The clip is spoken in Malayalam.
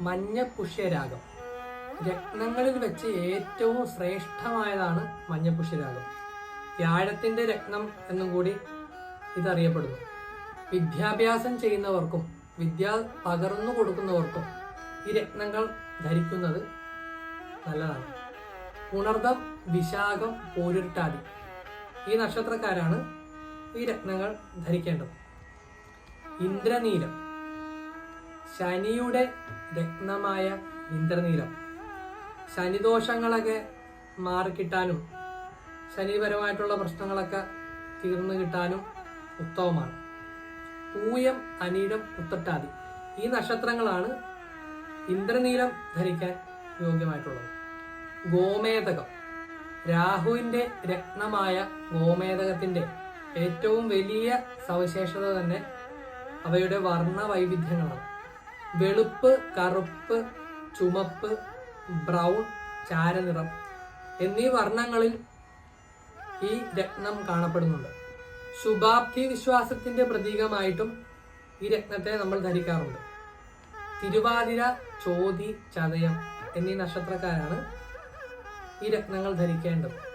മഞ്ഞപുഷ്യരാഗം. രത്നങ്ങളിൽ വെച്ച് ഏറ്റവും ശ്രേഷ്ഠമായതാണ് മഞ്ഞപുഷ്യരാഗം. വ്യാഴത്തിന്റെ രത്നം എന്നും കൂടി ഇതറിയപ്പെടുന്നു. വിദ്യാഭ്യാസം ചെയ്യുന്നവർക്കും വിദ്യ പകർന്നു കൊടുക്കുന്നവർക്കും ഈ രത്നങ്ങൾ ധരിക്കുന്നത് നല്ലതാണ്. പുണർദം, വിശാഖം, പൂരുരുട്ടാതി ഈ നക്ഷത്രക്കാരാണ് ഈ രത്നങ്ങൾ ധരിക്കേണ്ടത്. ഇന്ദ്രനീലം, ശനിയുടെ രത്നമായ ഇന്ദ്രനീലം ശനിദോഷങ്ങളൊക്കെ മാറിക്കിട്ടാനും ശനിപരമായിട്ടുള്ള പ്രശ്നങ്ങളൊക്കെ തീർന്നു കിട്ടാനും ഉത്തമമാണ്. പൂയം, അനീഴം, ഉത്രട്ടാതി ഈ നക്ഷത്രങ്ങളാണ് ഇന്ദ്രനീലം ധരിക്കാൻ യോഗ്യമായിട്ടുള്ളത്. ഗോമേതകം, രാഹുവിന്റെ രത്നമായ ഗോമേതകത്തിന്റെ ഏറ്റവും വലിയ സവിശേഷത തന്നെ അവയുടെ വർണ്ണ വൈവിധ്യങ്ങളാണ്. വെളുപ്പ്, കറുപ്പ്, ചുമപ്പ്, ബ്രൗൺ, ചാരനിറം എന്നീ വർണ്ണങ്ങളിൽ ഈ രത്നം കാണപ്പെടുന്നുണ്ട്. ശുഭാപ്തി വിശ്വാസത്തിന്റെ പ്രതീകമായിട്ടും ഈ രത്നത്തെ നമ്മൾ ധരിക്കാറുണ്ട്. തിരുവാതിര, ചോതി, ചതയം എന്നീ നക്ഷത്രക്കാരാണ് ഈ രത്നങ്ങൾ ധരിക്കേണ്ടത്.